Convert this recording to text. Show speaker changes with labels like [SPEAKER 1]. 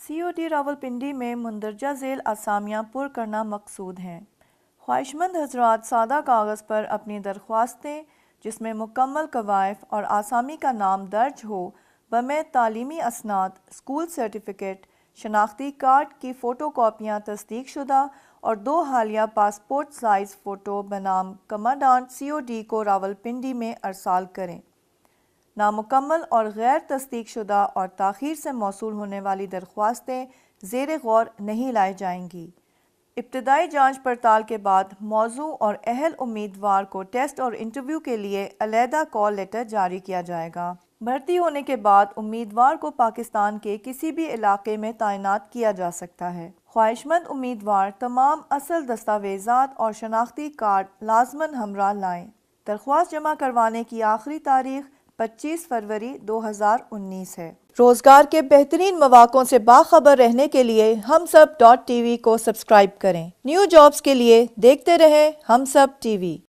[SPEAKER 1] COD Rawalpindi میں مندرجہ ذیل اسامیاں پر کرنا مقصود ہیں۔ خواہشمند حضرات سادہ کاغذ پر اپنی درخواستیں جس میں مکمل کوائف اور آسامی کا نام درج ہو بمِ تعلیمی اسناد، اسکول سرٹیفکیٹ، شناختی کارڈ کی فوٹو کاپیاں تصدیق شدہ اور 2 حالیہ پاسپورٹ سائز فوٹو بنام کمانڈانٹ COD کو راولپنڈی میں ارسال کریں۔ نامکمل اور غیر تصدیق شدہ اور تاخیر سے موصول ہونے والی درخواستیں زیر غور نہیں لائی جائیں گی۔ ابتدائی جانچ پڑتال کے بعد موضوع اور اہل امیدوار کو ٹیسٹ اور انٹرویو کے لیے علیحدہ کال لیٹر جاری کیا جائے گا۔ بھرتی ہونے کے بعد امیدوار کو پاکستان کے کسی بھی علاقے میں تعینات کیا جا سکتا ہے۔ خواہشمند امیدوار تمام اصل دستاویزات اور شناختی کارڈ لازماً ہمراہ لائیں۔ درخواست جمع کروانے کی آخری تاریخ 25 فروری 2019 ہے۔ روزگار کے بہترین مواقعوں سے باخبر رہنے کے لیے ہم سب .TV کو سبسکرائب کریں۔ نیو جابز کے لیے دیکھتے رہیں ہم سب TV۔